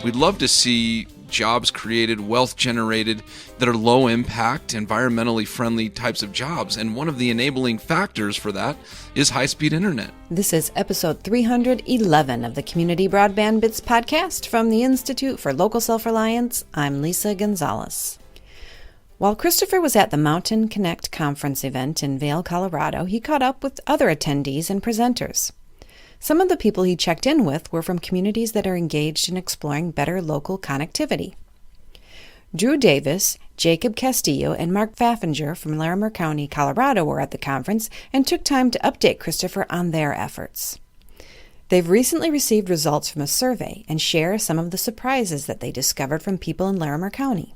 We'd love to see jobs created, wealth generated that are low impact, environmentally friendly types of jobs. And one of the enabling factors for that is high-speed internet. This is episode 311 of the Community Broadband Bits podcast from the Institute for Local Self-Reliance. I'm Lisa Gonzalez. While Christopher was at the Mountain Connect conference event in Vail, Colorado, he caught up with other attendees and presenters. Some of the people he checked in with were from communities that are engaged in exploring better local connectivity. Drew Davis, Jacob Castillo, and Mark Pfaffinger from Larimer County, Colorado were at the conference and took time to update Christopher on their efforts. They've recently received results from a survey and share some of the surprises that they discovered from people in Larimer County.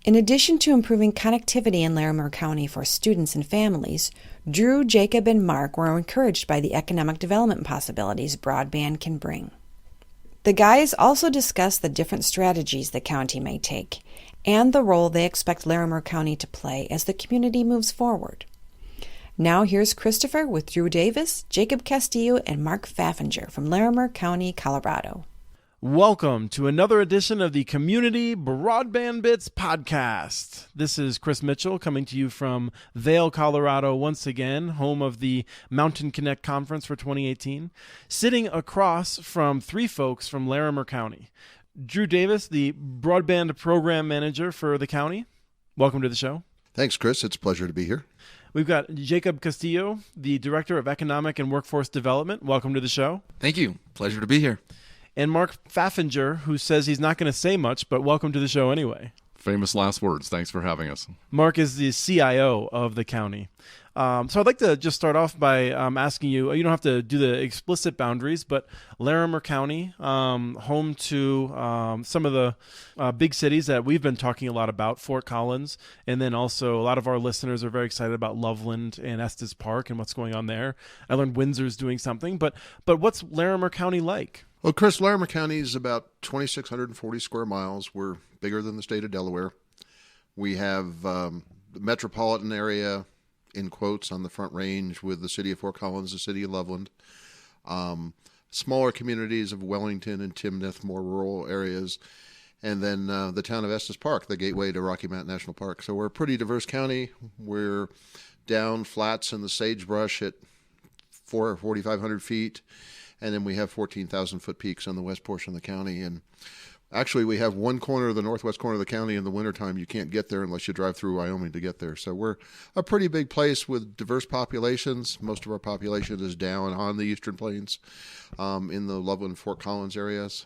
In addition to improving connectivity in Larimer County for students and families, Drew, Jacob, and Mark were encouraged by the economic development possibilities broadband can bring. The guys also discussed the different strategies the county may take and the role they expect Larimer County to play as the community moves forward. Now here's Christopher with Drew Davis, Jacob Castillo, and Mark Pfaffinger from Larimer County, Colorado. Welcome to another edition of the Community Broadband Bits podcast. This is Chris Mitchell coming to you from Vail, Colorado, once again, home of the Mountain Connect Conference for 2018, sitting across from three folks from Larimer County. Drew Davis, the Broadband Program Manager for the county. Welcome to the show. Thanks, Chris. It's a pleasure to be here. We've got Jacob Castillo, the Director of Economic and Workforce Development. Welcome to the show. Thank you. Pleasure to be here. And Mark Pfaffinger, who says he's not going to say much, but welcome to the show anyway. Famous last words. Thanks for having us. Mark is the CIO of the county. So I'd like to just start off by asking you, you don't have to do the explicit boundaries, but Larimer County, home to some of the big cities that we've been talking a lot about, Fort Collins, and then also a lot of our listeners are very excited about Loveland and Estes Park and what's going on there. I learned Windsor's doing something, but what's Larimer County like? Well, Chris, Larimer County is about 2,640 square miles. We're bigger than the state of Delaware. We have the metropolitan area, in quotes, on the Front Range with the city of Fort Collins, the city of Loveland. Smaller communities of Wellington and Timnath, more rural areas. And then the town of Estes Park, the gateway to Rocky Mountain National Park. So we're a pretty diverse county. We're down flats in the sagebrush at 4,500 feet. And then we have 14,000-foot peaks on the west portion of the county. And actually, we have one corner of the northwest corner of the county in the wintertime. You can't get there unless you drive through Wyoming to get there. So we're a pretty big place with diverse populations. Most of our population is down on the Eastern Plains in the Loveland, Fort Collins areas.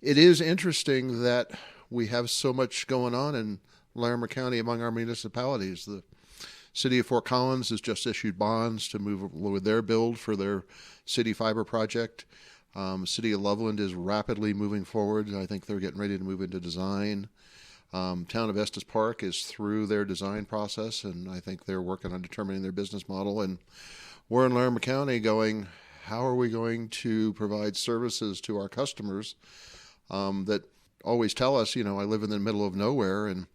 It is interesting that we have so much going on in Larimer County among our municipalities. The city of Fort Collins has just issued bonds to move with their build for their city fiber project. City of Loveland is rapidly moving forward. I think they're getting ready to move into design. Town of Estes Park is through their design process, and I think they're working on determining their business model. And we're in Larimer County going, how are we going to provide services to our customers that always tell us, I live in the middle of nowhere. And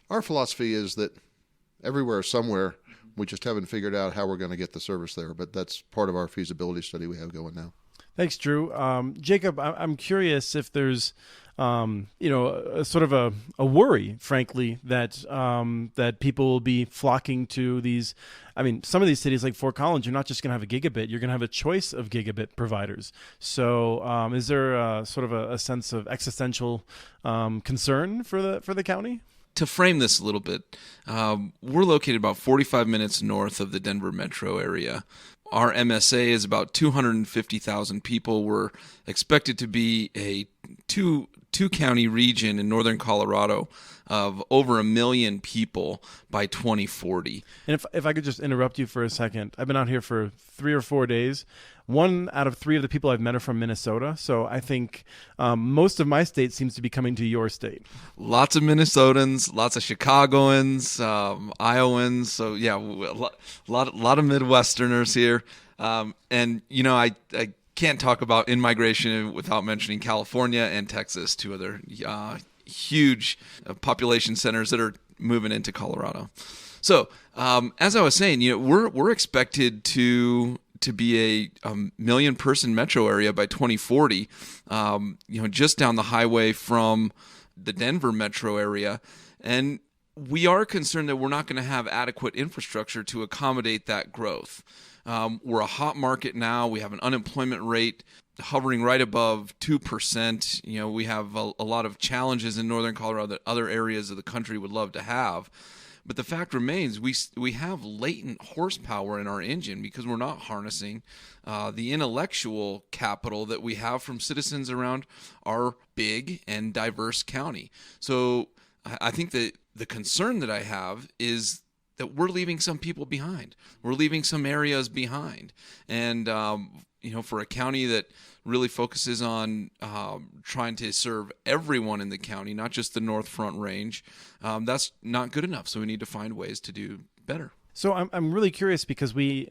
our philosophy is that everywhere is somewhere. We just haven't figured out how we're going to get the service there, but that's part of our feasibility study we have going now. Thanks, Drew. Jacob, I'm curious if there's, a sort of a worry, frankly, that people will be flocking to these. I mean, some of these cities like Fort Collins, you're not just going to have a gigabit; you're going to have a choice of gigabit providers. So, is there sort of a sense of existential concern for the county? To frame this a little bit, we're located about 45 minutes north of the Denver metro area. Our MSA is about 250,000 people. We're expected to be a two-county region in northern Colorado of over 1 million people by 2040. And if I could just interrupt you for a second, I've been out here for 3 or 4 days. 1 out of 3 of the people I've met are from Minnesota, so I think most of my state seems to be coming to your state. Lots of Minnesotans, lots of Chicagoans, Iowans, so yeah, a lot of Midwesterners here. And, I can't talk about in-migration without mentioning California and Texas, 2 other huge population centers that are moving into Colorado. So, as I was saying, we're expected to to be a million person metro area by 2040, just down the highway from the Denver metro area. And we are concerned that we're not going to have adequate infrastructure to accommodate that growth. We're a hot market now. We have an unemployment rate hovering right above 2%. We have a lot of challenges in northern Colorado that other areas of the country would love to have. But the fact remains, we have latent horsepower in our engine because we're not harnessing the intellectual capital that we have from citizens around our big and diverse county. So I think that the concern that I have is that we're leaving some people behind. We're leaving some areas behind. And, for a county that really focuses on trying to serve everyone in the county, not just the North Front Range, that's not good enough. So we need to find ways to do better. So I'm really curious because we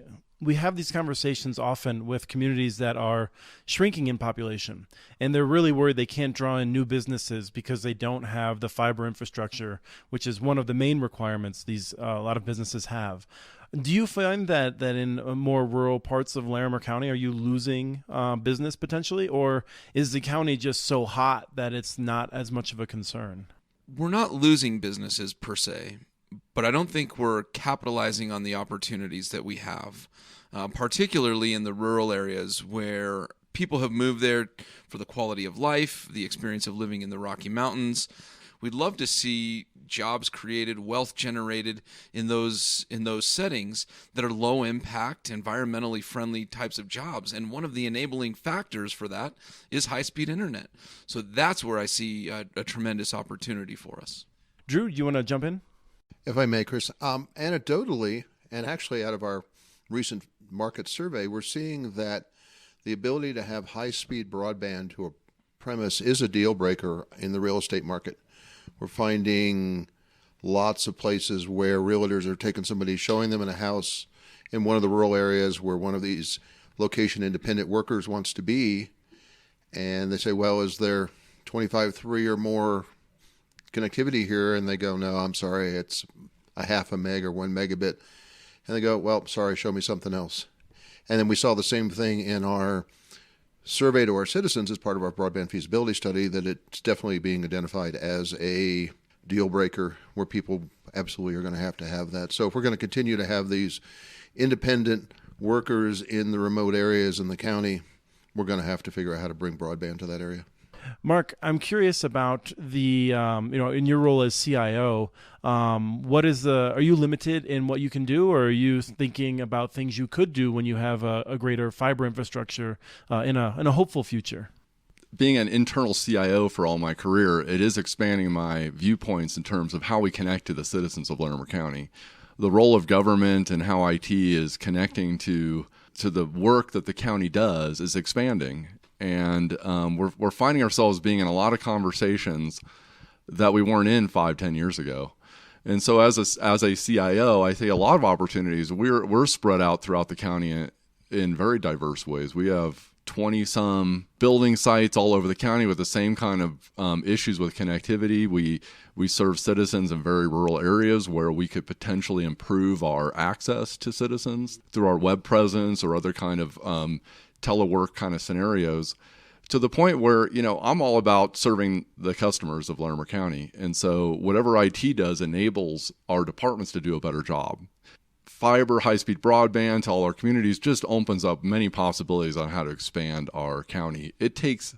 have these conversations often with communities that are shrinking in population, and they're really worried they can't draw in new businesses because they don't have the fiber infrastructure, which is one of the main requirements a lot of businesses have. Do you find that in more rural parts of Larimer County, are you losing business potentially, or is the county just so hot that it's not as much of a concern? We're not losing businesses per se, but I don't think we're capitalizing on the opportunities that we have, particularly in the rural areas where people have moved there for the quality of life, the experience of living in the Rocky Mountains. We'd love to see jobs created, wealth generated in those settings that are low impact, environmentally friendly types of jobs. And one of the enabling factors for that is high-speed internet. So that's where I see a tremendous opportunity for us. Drew, you want to jump in? If I may, Chris, anecdotally, and actually out of our recent market survey, we're seeing that the ability to have high-speed broadband to a premise is a deal breaker in the real estate market. We're finding lots of places where realtors are taking somebody, showing them in a house in one of the rural areas where one of these location-independent workers wants to be, and they say, well, is there 25.3 or more connectivity here? And they go, no, I'm sorry, it's a half a meg or 1 megabit. And they go, well, sorry, show me something else. And then we saw the same thing in our survey to our citizens as part of our broadband feasibility study, that it's definitely being identified as a deal breaker where people absolutely are going to have that. So if we're going to continue to have these independent workers in the remote areas in the county, we're going to have to figure out how to bring broadband to that area. Mark, I'm curious about the, in your role as CIO, are you limited in what you can do, or are you thinking about things you could do when you have a greater fiber infrastructure in a hopeful future? Being an internal CIO for all my career, it is expanding my viewpoints in terms of how we connect to the citizens of Larimer County. The role of government and how IT is connecting to the work that the county does is expanding. And we're finding ourselves being in a lot of conversations that we weren't in 5-10 years ago. And so as a CIO, I see a lot of opportunities. We're spread out throughout the county in very diverse ways. We have 20-some building sites all over the county with the same kind of issues with connectivity. We serve citizens in very rural areas where we could potentially improve our access to citizens through our web presence or other kind of telework kind of scenarios, to the point where, I'm all about serving the customers of Larimer County. And so whatever IT does enables our departments to do a better job. Fiber, high-speed broadband to all our communities just opens up many possibilities on how to expand our county. It takes,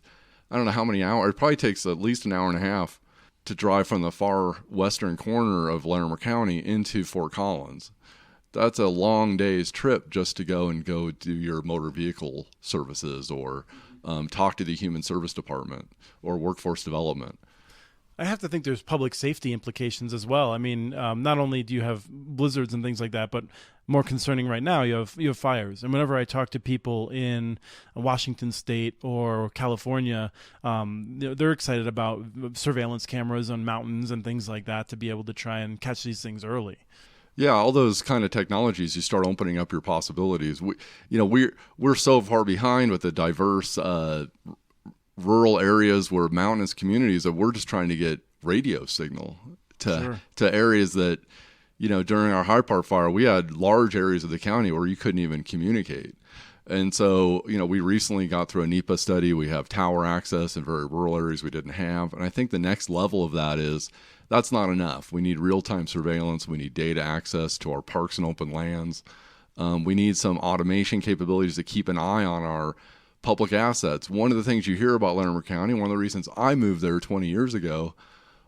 I don't know how many hours, it probably takes at least an hour and a half to drive from the far western corner of Larimer County into Fort Collins. That's a long day's trip just to go do your motor vehicle services or talk to the human service department or workforce development. I have to think there's public safety implications as well. I mean, not only do you have blizzards and things like that, but more concerning right now, you have fires. And whenever I talk to people in Washington State or California, they're excited about surveillance cameras on mountains and things like that to be able to try and catch these things early. Yeah, all those kind of technologies, you start opening up your possibilities. We're so far behind with the diverse rural areas where mountainous communities that we're just trying to get radio signal to areas that, during our High Park fire, we had large areas of the county where you couldn't even communicate. And so, we recently got through a NEPA study. We have tower access in very rural areas we didn't have. And I think the next level of that is that's not enough. We need real-time surveillance. We need data access to our parks and open lands. We need some automation capabilities to keep an eye on our public assets. One of the things you hear about Larimer County, one of the reasons I moved there 20 years ago,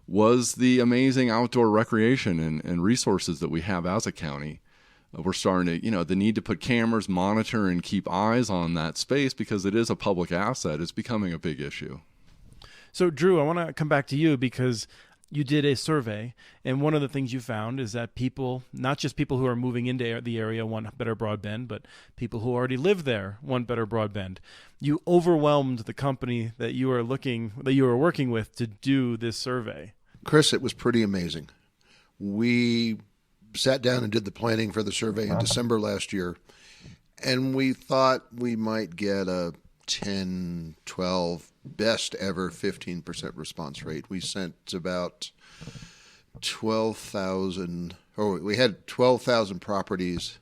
was the amazing outdoor recreation and resources that we have as a county. We're starting to, the need to put cameras, monitor, and keep eyes on that space because it is a public asset is becoming a big issue. So, Drew, I want to come back to you because you did a survey, and one of the things you found is that people, not just people who are moving into the area want better broadband, but people who already live there want better broadband. You overwhelmed the company that you were working with to do this survey. Chris, it was pretty amazing. We sat down and did the planning for the survey in December last year, and we thought we might get a 10, 12, best ever 15% response rate. We sent about 12,000, we had 12,000 properties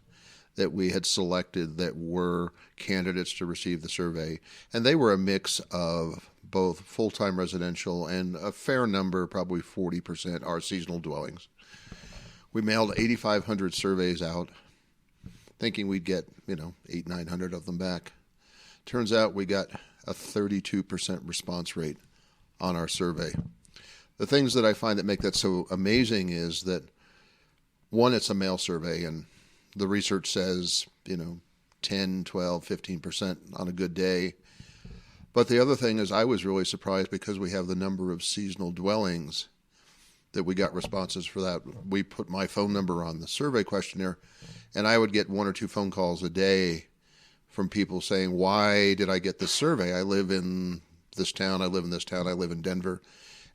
that we had selected that were candidates to receive the survey, and they were a mix of both full-time residential and a fair number, probably 40%, are seasonal dwellings. We mailed 8,500 surveys out, thinking we'd get, 900 of them back. Turns out we got a 32% response rate on our survey. The things that I find that make that so amazing is that, one, it's a mail survey, and the research says, 10, 12, 15% on a good day. But the other thing is I was really surprised because we have the number of seasonal dwellings that we got responses for that. We put my phone number on the survey questionnaire, and I would get 1 or 2 phone calls a day from people saying, why did I get this survey? I live in this town, I live in this town, I live in Denver.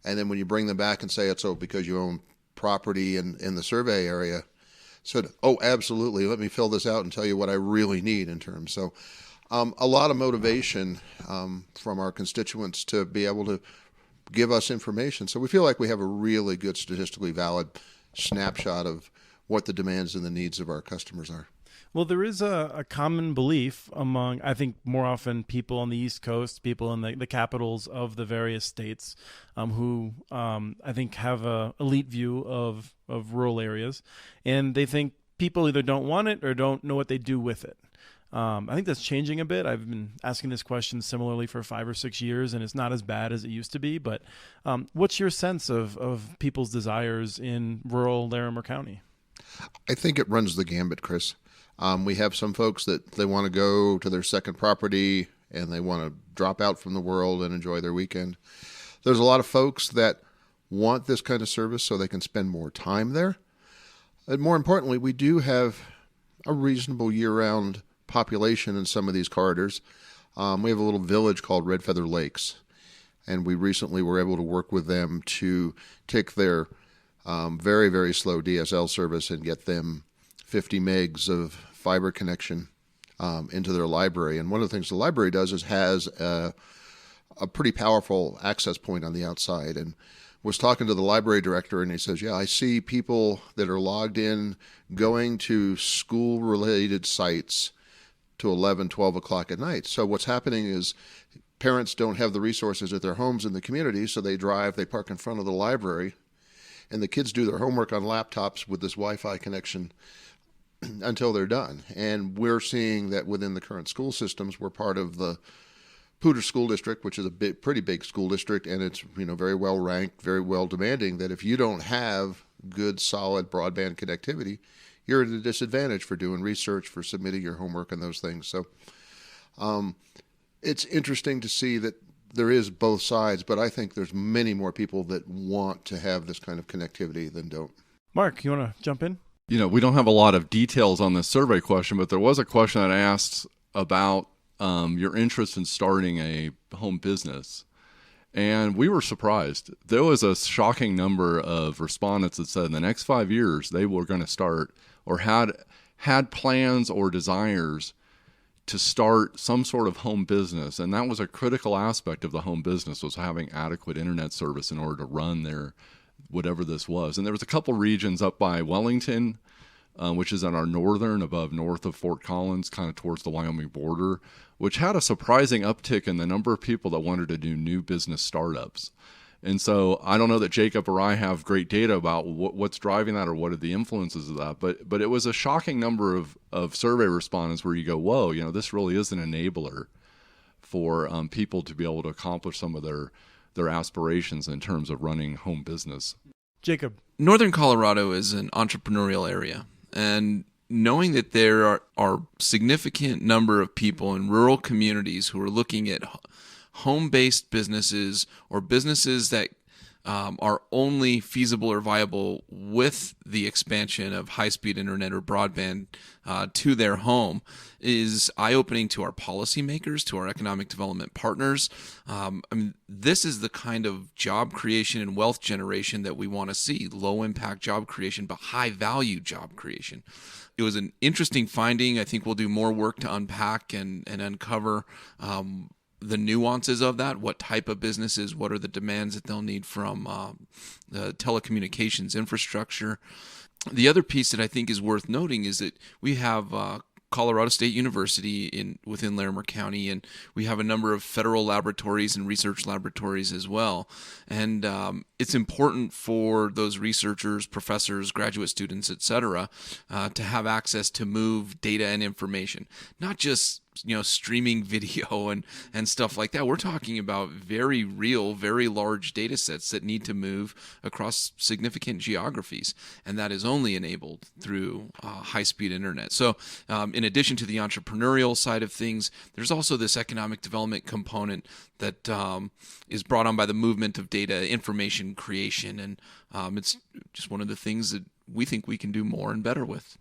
And then when you bring them back and say it's because you own property in the survey area, said, oh, absolutely, let me fill this out and tell you what I really need in terms. So a lot of motivation from our constituents to be able to give us information. So we feel like we have a really good statistically valid snapshot of what the demands and the needs of our customers are. Well, there is a common belief among, I think, more often people on the East Coast, people in the capitals of the various states who I think have a elite view of rural areas. And they think people either don't want it or don't know what they do with it. I think that's changing a bit. I've been asking this question similarly for 5 or 6 years, and it's not as bad as it used to be. But what's your sense of people's desires in rural Larimer County? I think it runs the gambit, Chris. We have some folks that they want to go to their second property and they want to drop out from the world and enjoy their weekend. There's a lot of folks that want this kind of service so they can spend more time there. And more importantly, we do have a reasonable year-round population in some of these corridors. We have a little village called Red Feather Lakes, and we recently were able to work with them to take their very, very slow DSL service and get them 50 megs of fiber connection into their library. And one of the things the library does is has a pretty powerful access point on the outside. And was talking to the library director, and he says, yeah, I see people that are logged in going to school-related sites to 11, 12 o'clock at night. So what's happening is parents don't have the resources at their homes in the community, so they park in front of the library, and the kids do their homework on laptops with this Wi-Fi connection until they're done. And we're seeing that within the current school systems, we're part of the Poudre School District, which is a pretty big school district, and it's very well ranked, very well demanding, that if you don't have good, solid broadband connectivity, you're at a disadvantage for doing research, for submitting your homework and those things. So it's interesting to see that there is both sides, but I think there's many more people that want to have this kind of connectivity than don't. Mark, you want to jump in? We don't have a lot of details on this survey question, but there was a question that I asked about your interest in starting a home business. And we were surprised. There was a shocking number of respondents that said in the next 5 years they were going to start or had plans or desires to start some sort of home business. And that was a critical aspect of the home business, was having adequate internet service in order to run their whatever this was. And there was a couple regions up by Wellington which is on our north of Fort Collins, kind of towards the Wyoming border, which had a surprising uptick in the number of people that wanted to do new business startups. And so I don't know that Jacob or I have great data about what's driving that or what are the influences of that, but it was a shocking number of survey respondents where you go, whoa, this really is an enabler for people to be able to accomplish some of their aspirations in terms of running home business. Jacob. Northern Colorado is an entrepreneurial area, and knowing that there are significant number of people in rural communities who are looking at home-based businesses or businesses that are only feasible or viable with the expansion of high-speed internet or broadband to their home is eye-opening to our policymakers, to our economic development partners. This is the kind of job creation and wealth generation that we want to see, low-impact job creation, but high-value job creation. It was an interesting finding. I think we'll do more work to unpack and uncover the nuances of that, what type of businesses, what are the demands that they'll need from the telecommunications infrastructure. The other piece that I think is worth noting is that we have Colorado State University within Larimer County, and we have a number of federal laboratories and research laboratories as well. And it's important for those researchers, professors, graduate students, et cetera, to have access to move data and information, not just streaming video and stuff like that. We're talking about very real, very large data sets that need to move across significant geographies, and that is only enabled through high-speed internet. So in addition to the entrepreneurial side of things, there's also this economic development component that is brought on by the movement of data, information creation, and it's just one of the things that we think we can do more and better with.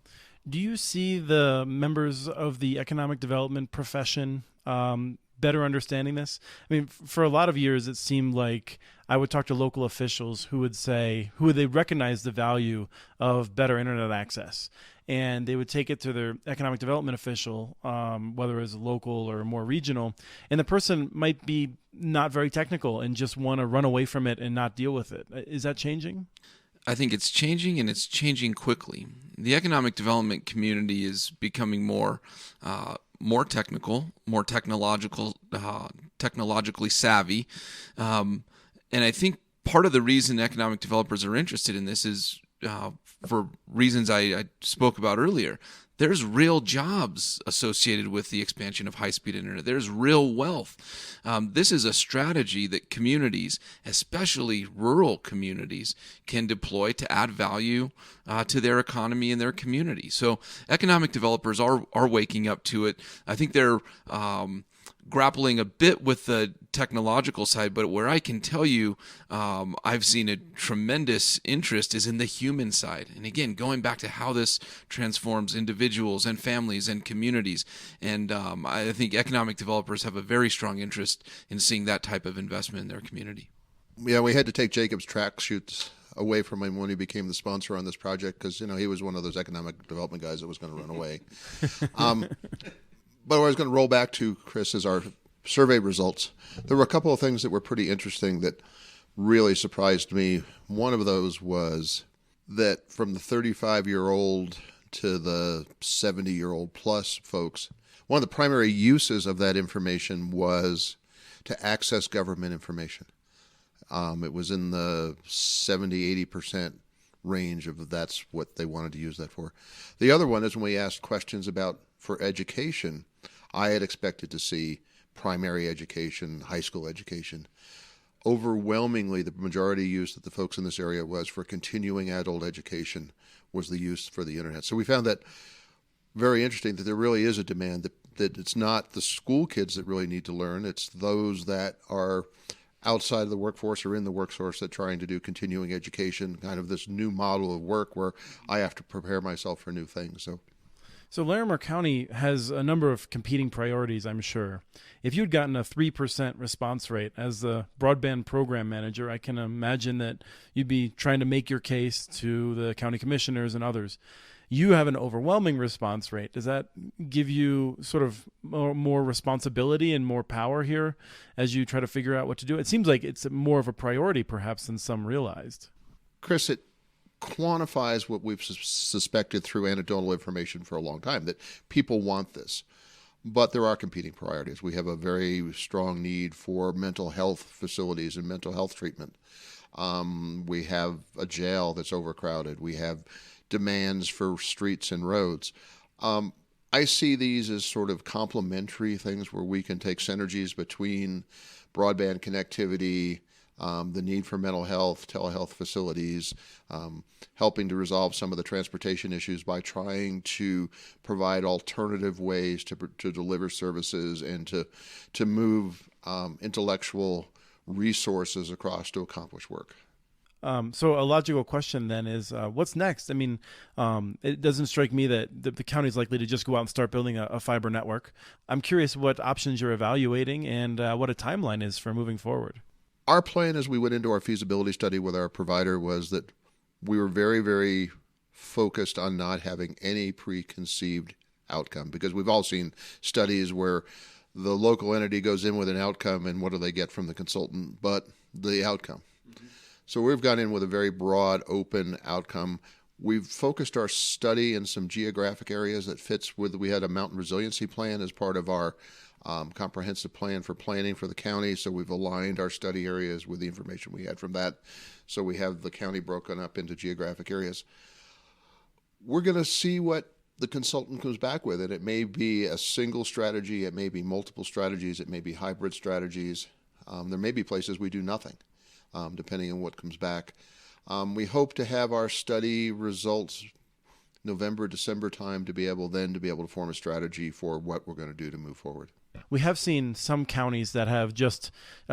Do you see the members of the economic development profession better understanding this? I mean, for a lot of years, it seemed like I would talk to local officials who would recognize the value of better internet access. And they would take it to their economic development official, whether it's local or more regional, and the person might be not very technical and just want to run away from it and not deal with it. Is that changing? I think it's changing, and it's changing quickly. The economic development community is becoming more technical, more technologically savvy, and I think part of the reason economic developers are interested in this is for reasons I spoke about earlier. There's real jobs associated with the expansion of high-speed internet. There's real wealth. This is a strategy that communities, especially rural communities, can deploy to add value to their economy and their community. So economic developers are waking up to it. I think they're grappling a bit with the technological side, but where I can tell you I've seen a tremendous interest is in the human side. And again, going back to how this transforms individuals and families and communities. And I think economic developers have a very strong interest in seeing that type of investment in their community. Yeah, we had to take Jacob's track shoots away from him when he became the sponsor on this project because, he was one of those economic development guys that was going to run away. But what I was going to roll back to, Chris, is our survey results. There were a couple of things that were pretty interesting that really surprised me. One of those was that from the 35-year-old to the 70-year-old plus folks, one of the primary uses of that information was to access government information. It was in the 70-80% range of that's what they wanted to use that for. The other one is when we asked questions about for education, I had expected to see primary education, high school education. Overwhelmingly, the majority use that the folks in this area was for continuing adult education was the use for the internet. So we found that very interesting that there really is a demand that it's not the school kids that really need to learn. It's those that are outside of the workforce or in the workforce that trying to do continuing education, kind of this new model of work where I have to prepare myself for new things. So Larimer County has a number of competing priorities, I'm sure. If you'd gotten a 3% response rate as the broadband program manager, I can imagine that you'd be trying to make your case to the county commissioners and others. You have an overwhelming response rate. Does that give you sort of more responsibility and more power here as you try to figure out what to do? It seems like it's more of a priority perhaps than some realized. Chris, quantifies what we've suspected through anecdotal information for a long time, that people want this. But there are competing priorities. We have a very strong need for mental health facilities and mental health treatment. We have a jail that's overcrowded. We have demands for streets and roads. I see these as sort of complementary things where we can take synergies between broadband connectivity, the need for mental health, telehealth facilities, helping to resolve some of the transportation issues by trying to provide alternative ways to deliver services and to move intellectual resources across to accomplish work. So a logical question then is, what's next? I mean, it doesn't strike me that the county is likely to just go out and start building a fiber network. I'm curious what options you're evaluating and what a timeline is for moving forward. Our plan as we went into our feasibility study with our provider was that we were very, very focused on not having any preconceived outcome, because we've all seen studies where the local entity goes in with an outcome and what do they get from the consultant but the outcome. So we've gone in with a very broad, open outcome. We've focused our study in some geographic areas that fits with, we had a mountain resiliency plan as part of our comprehensive plan for planning for the county. So we've aligned our study areas with the information we had from that. So we have the county broken up into geographic areas. We're going to see what the consultant comes back with, and it may be a single strategy, it may be multiple strategies, it may be hybrid strategies. There may be places we do nothing, depending on what comes back. We hope to have our study results November, December time to be able to form a strategy for what we're going to do to move forward. We have seen some counties that have just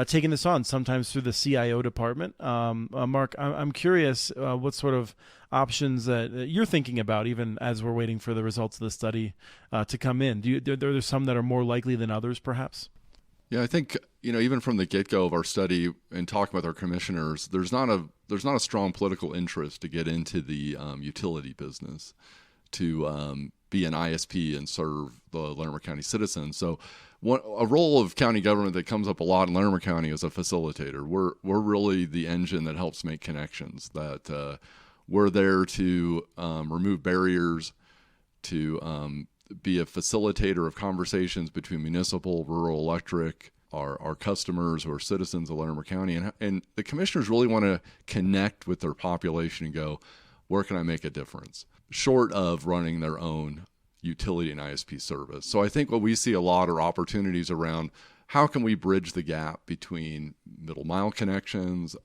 taken this on, sometimes through the CIO department. Mark, I'm curious what sort of options that you're thinking about, even as we're waiting for the results of the study to come in. Are there some that are more likely than others, perhaps? Yeah, I think, even from the get-go of our study and talking with our commissioners, there's not a strong political interest to get into the utility business, to be an ISP and serve the Larimer County citizens. So a role of county government that comes up a lot in Larimer County is a facilitator. We're really the engine that helps make connections, that we're there to remove barriers, to be a facilitator of conversations between municipal, rural electric, our customers who are citizens of Larimer County. And the commissioners really want to connect with their population and go, where can I make a difference? Short of running their own utility and ISP service. So I think what we see a lot are opportunities around how can we bridge the gap between middle mile connections,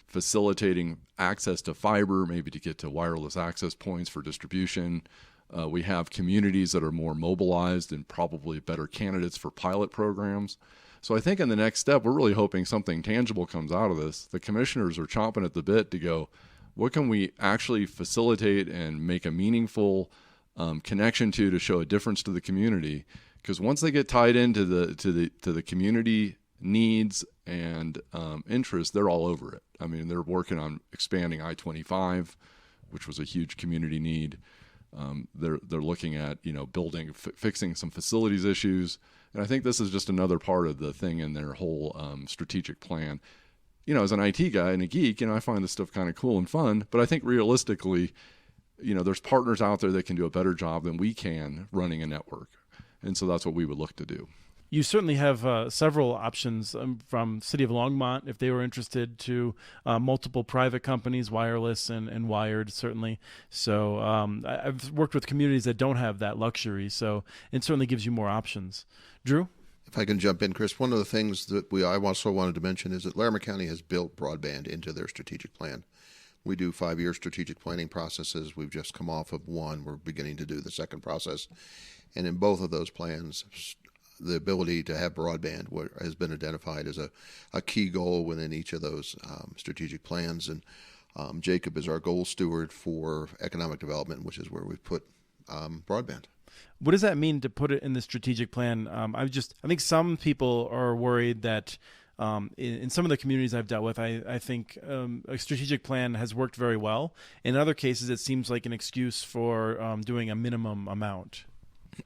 facilitating access to fiber, maybe to get to wireless access points for distribution. We have communities that are more mobilized and probably better candidates for pilot programs. So I think in the next step, we're really hoping something tangible comes out of this. The commissioners are chomping at the bit to go, what can we actually facilitate and make a meaningful connection to show a difference to the community? Because once they get tied into the community needs and interests, they're all over it. I mean, they're working on expanding I-25, which was a huge community need. They're looking at building, fixing some facilities issues, and I think this is just another part of the thing in their whole strategic plan. As an IT guy and a geek, I find this stuff kind of cool and fun, but I think realistically, there's partners out there that can do a better job than we can running a network, and so that's what we would look to do. You certainly have several options from City of Longmont, if they were interested, to multiple private companies, wireless and wired, certainly. So I've worked with communities that don't have that luxury, so it certainly gives you more options. Drew? If I can jump in, Chris, one of the things that I also wanted to mention is that Larimer County has built broadband into their strategic plan. We do 5-year strategic planning processes. We've just come off of one. We're beginning to do the second process. And in both of those plans, the ability to have broadband has been identified as a key goal within each of those strategic plans. And Jacob is our goal steward for economic development, which is where we've put broadband. What does that mean to put it in the strategic plan? I think some people are worried that in some of the communities I've dealt with, I think a strategic plan has worked very well. In other cases, it seems like an excuse for doing a minimum amount.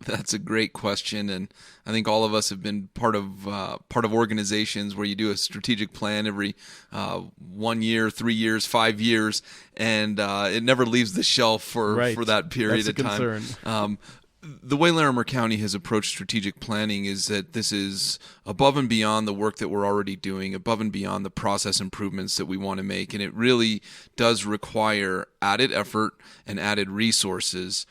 That's a great question, and I think all of us have been part of organizations where you do a strategic plan every 1 year, 3 years, 5 years, and it never leaves the shelf for that period That's of a time. concern. The way Larimer County has approached strategic planning is that this is above and beyond the work that we're already doing, above and beyond the process improvements that we want to make. And it really does require added effort and added resources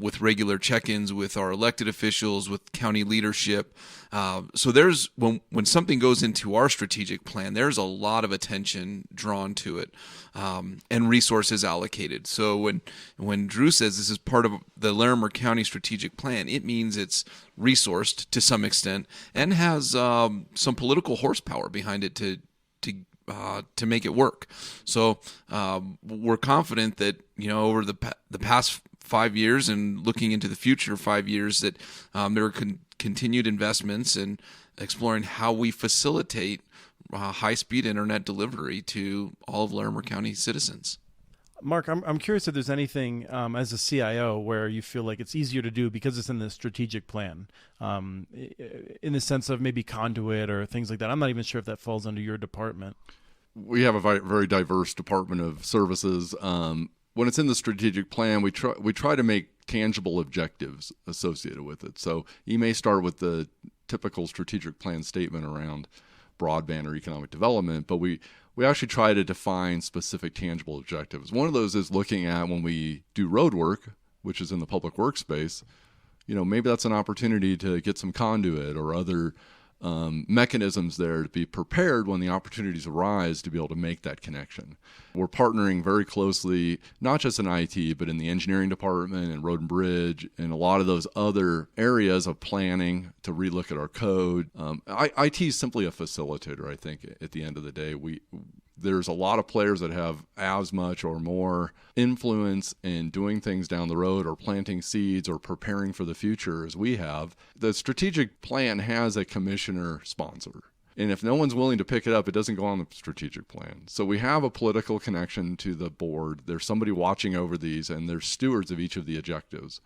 with regular check-ins with our elected officials, with county leadership. So there's when something goes into our strategic plan, there's a lot of attention drawn to it and resources allocated. So when Drew says this is part of the Larimer County strategic plan, it means it's resourced to some extent and has some political horsepower behind it to make it work. So we're confident that over the past 5 years and looking into the future 5 years that there are continued investments in exploring how we facilitate high-speed internet delivery to all of Larimer County citizens. Mark, I'm curious if there's anything as a CIO where you feel like it's easier to do because it's in the strategic plan, in the sense of maybe conduit or things like that. I'm not even sure if that falls under your department. We have a very diverse department of services. When it's in the strategic plan, we try to make tangible objectives associated with it. So you may start with the typical strategic plan statement around broadband or economic development, but we actually try to define specific tangible objectives. One of those is looking at when we do road work, which is in the public works space, maybe that's an opportunity to get some conduit or other mechanisms there to be prepared when the opportunities arise to be able to make that connection. We're partnering very closely, not just in IT, but in the engineering department and road and bridge and a lot of those other areas of planning to relook at our code. IT is simply a facilitator, I think, at the end of the day. There's a lot of players that have as much or more influence in doing things down the road or planting seeds or preparing for the future as we have. The strategic plan has a commissioner sponsor. And if no one's willing to pick it up, it doesn't go on the strategic plan. So we have a political connection to the board. There's somebody watching over these, and there's stewards of each of the objectives.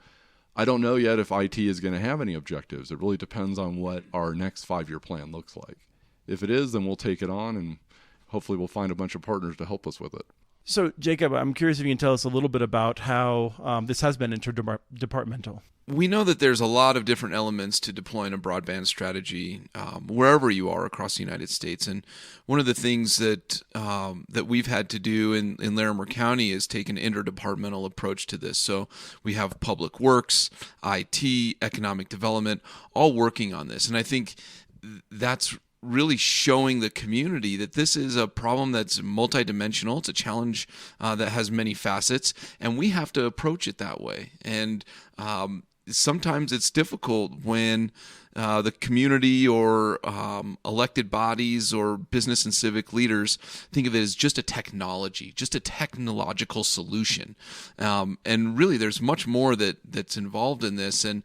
I don't know yet if IT is going to have any objectives. It really depends on what our next 5-year plan looks like. If it is, then we'll take it on, and hopefully we'll find a bunch of partners to help us with it. So, Jacob, I'm curious if you can tell us a little bit about how this has been interdepartmental. We know that there's a lot of different elements to deploying a broadband strategy wherever you are across the United States. And one of the things that we've had to do in Larimer County is take an interdepartmental approach to this. So we have public works, IT, economic development, all working on this. And I think that's really showing the community that this is a problem that's multidimensional. It's a challenge that has many facets, and we have to approach it that way. And sometimes it's difficult when the community or elected bodies or business and civic leaders think of it as just a technology, just a technological solution. And really, there's much more that's involved in this. And,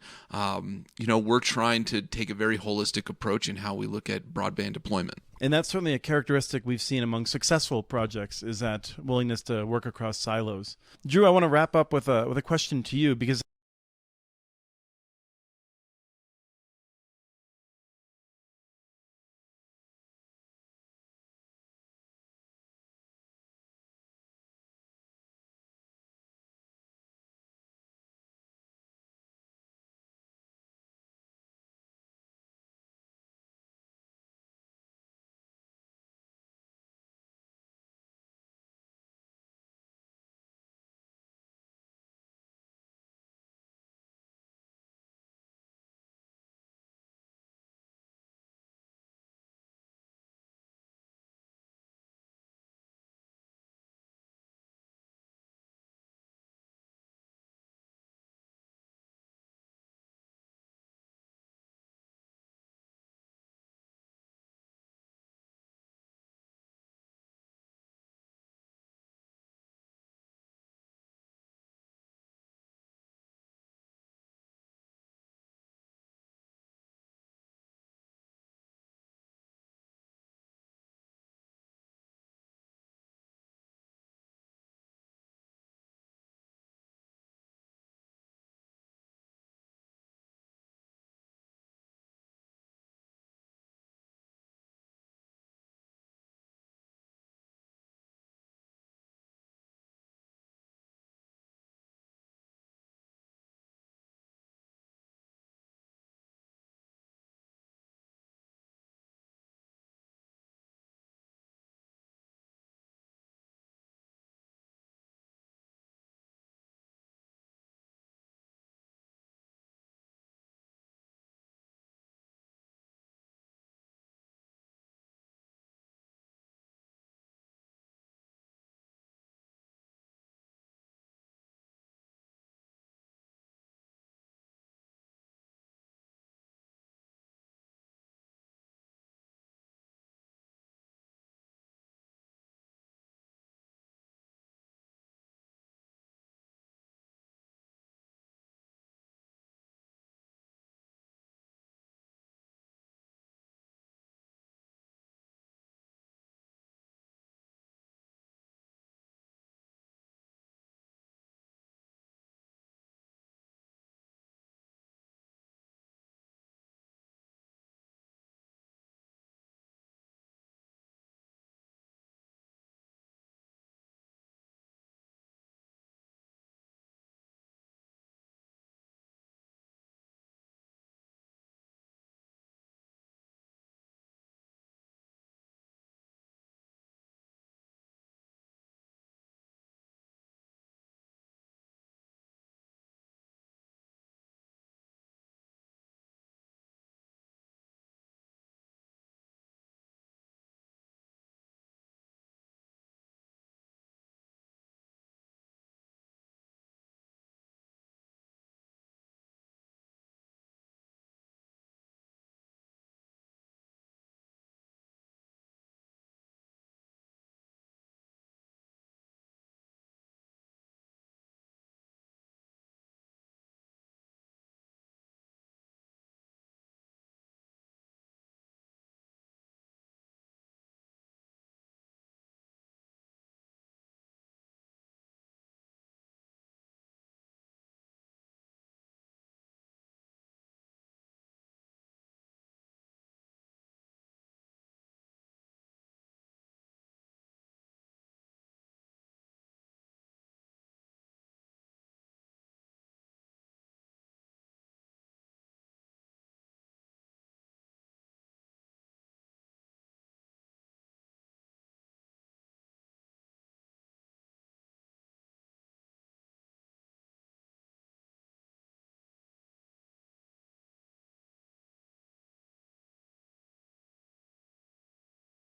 we're trying to take a very holistic approach in how we look at broadband deployment. And that's certainly a characteristic we've seen among successful projects, is that willingness to work across silos. Drew, I want to wrap up with a question to you, because